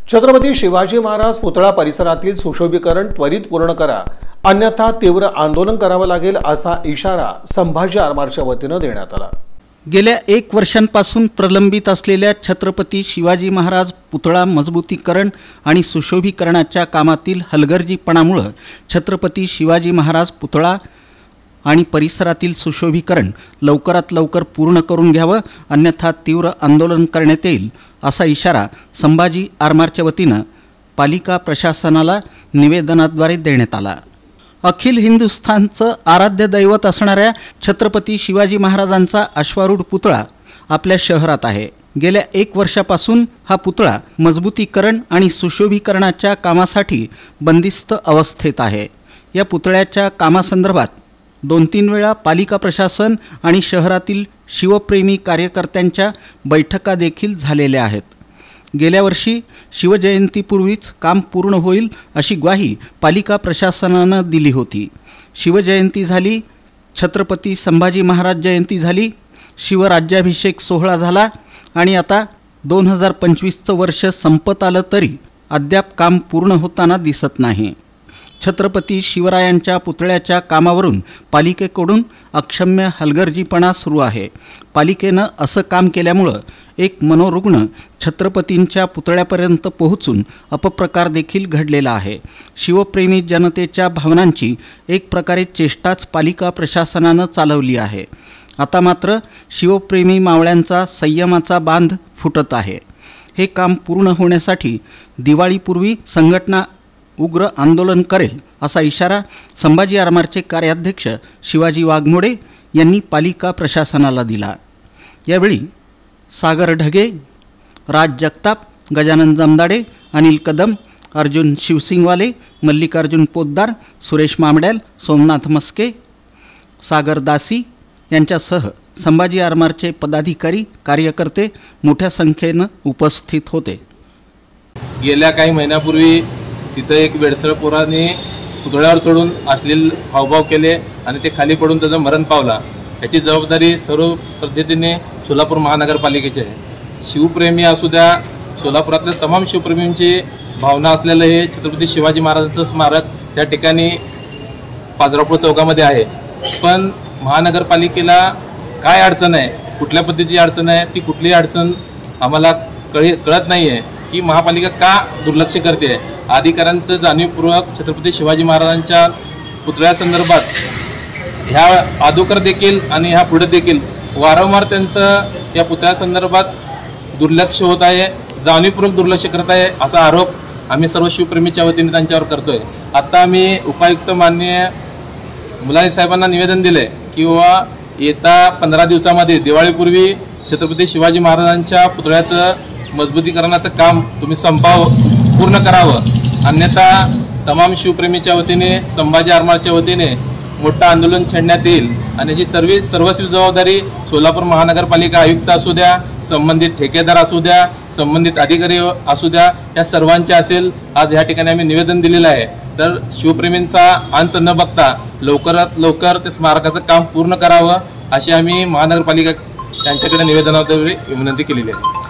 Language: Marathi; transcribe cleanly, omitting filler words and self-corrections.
छत्रपती शिवाजी महाराज पुतळा परिसरातील सुशोभीकरण त्वरित पूर्ण करा, अन्यथा तीव्र आंदोलन करावं लागेल असा इशारा संभाजी आरमारच्या वतीनं देण्यात आला। गेल्या 1 वर्षांपासून प्रलंबित असलेल्या छत्रपती शिवाजी महाराज पुतळा मजबूतीकरण आणि सुशोभीकरणाच्या कामातील हलगर्जीपणामुळे छत्रपती शिवाजी महाराज पुतळा आणि परिसरातील सुशोभीकरण लवकरात लवकर पूर्ण करून घ्यावं, अन्यथा तीव्र आंदोलन करण्यात येईल असा इशारा संभाजी आरमारच्या वतीनं पालिका प्रशासनाला निवेदनाद्वारे देण्यात आला। अखिल हिंदुस्थानचं आराध्य दैवत असणाऱ्या छत्रपती शिवाजी महाराजांचा अश्वारूढ पुतळा आपल्या शहरात आहे। गेल्या 1 वर्षापासून हा पुतळा मजबूतीकरण आणि सुशोभीकरणाच्या कामासाठी बंदिस्त अवस्थेत आहे। या पुतळ्याच्या कामासंदर्भात 2-3 वेळा पालिका प्रशासन आणि शहरातील शिवप्रेमी कार्यकर्त्यांच्या बैठका देखील झालेल्या आहेत। गेल्या वर्षी शिवजयंतीपूर्वीच काम पूर्ण होईल अशी ग्वाही पालिका प्रशासनानं दिली होती। शिवजयंती झाली, छत्रपती संभाजी महाराज जयंती झाली, शिवराज्याभिषेक सोहळा झाला आणि आता 2025चं वर्ष संपत आलं तरी अद्याप काम पूर्ण होताना दिसत नाही। छत्रपती शिवरायांच्या पुतळ्याच्या कामावरून पालिकेकडून अक्षम्य हलगर्जीपणा सुरू आहे। पालिकेनं असं काम केल्यामुळं एक मनोरुग्ण छत्रपतींच्या पुतळ्यापर्यंत पोहोचून अपप्रकार देखील घडलेला आहे। शिवप्रेमी जनतेच्या भावनांची एक प्रकारे चेष्टाच पालिका प्रशासनानं चालवली आहे। आता मात्र शिवप्रेमी मावळ्यांचा संयमाचा बांध फुटत आहे। हे काम पूर्ण होण्यासाठी दिवाळीपूर्वी संघटना उग्र आंदोलन करेल असा इशारा संभाजी आरमारचे कार्याध्यक्ष शिवाजी वाघमोडे यांनी पालिका प्रशासनाला दिला। यावेळी सागर ढगे, राज जगताप, गजानन जमदाडे, अनिल कदम, अर्जुन शिवसिंगवाले, मल्लिकार्जुन पोद्दार, सुरेश मामड्याल, सोमनाथ मस्के, सागर दासी यांच्यासह संभाजी आरमारचे पदाधिकारी कार्यकर्ते मोठ्या संख्येनं उपस्थित होते। गेल्या काही महिन्यापूर्वी तिथं एक वेडसळ पोराने पुतळ्यावर चढून अश्लील हावभाव केले आणि ते खाली पडून त्याचं मरण पावला। याची जबाबदारी सर्व पद्धतीने सोलापूर महानगरपालिकेची आहे। शिवप्रेमी असू द्या, सोलापुरातल्या तमाम शिवप्रेमींची भावना असलेलं हे छत्रपती शिवाजी महाराजांचं स्मारक त्या ठिकाणी पाजरापूर चौकामध्ये आहे। पण महानगरपालिकेला काय अडचण आहे, कुठल्या पद्धतीची अडचण आहे, ती कुठलीही अडचण आम्हाला कळत नाही आहे की महापालिका का दुर्लक्ष करते आहे। अधिकाऱ्यांचं जाणीवपूर्वक छत्रपती शिवाजी महाराजांच्या पुतळ्यासंदर्भात ह्या अगोदर देखील आणि ह्या पुढे देखील वारंवार त्यांचं या पुतळ्यासंदर्भात दुर्लक्ष होत आहे, जाणीवपूर्वक दुर्लक्ष करत आहे असा आरोप आम्ही सर्व शिवप्रेमीच्या वतीने त्यांच्यावर करतोय। आता आम्ही उपायुक्त माननीय मुलानी साहेबांना निवेदन दिले की बाबा येत्या 15 दिवसामध्ये दिवाळीपूर्वी छत्रपती शिवाजी महाराजांच्या पुतळ्याचं मजबूतीकरणाचं काम तुम्ही पूर्ण करावं, अन्यथा तमाम शिवप्रेमीच्या वतीने संभाजी आरमारच्या वतीने मोठं आंदोलन छेडण्यात येईल आणि याची सर्वस्वी जबाबदारी सोलापूर महानगरपालिका आयुक्त असू द्या, संबंधित ठेकेदार असू द्या, संबंधित अधिकारी असू द्या, या सर्वांचे असेल। आज या ठिकाणी आम्ही निवेदन दिलेलं आहे। तर शिवप्रेमींचा अंत न बघता लवकरात लवकर ते स्मारकाचं काम पूर्ण करावं अशी आम्ही महानगरपालिका यांच्याकडे निवेदनाद्वारे विनंती केलेली आहे।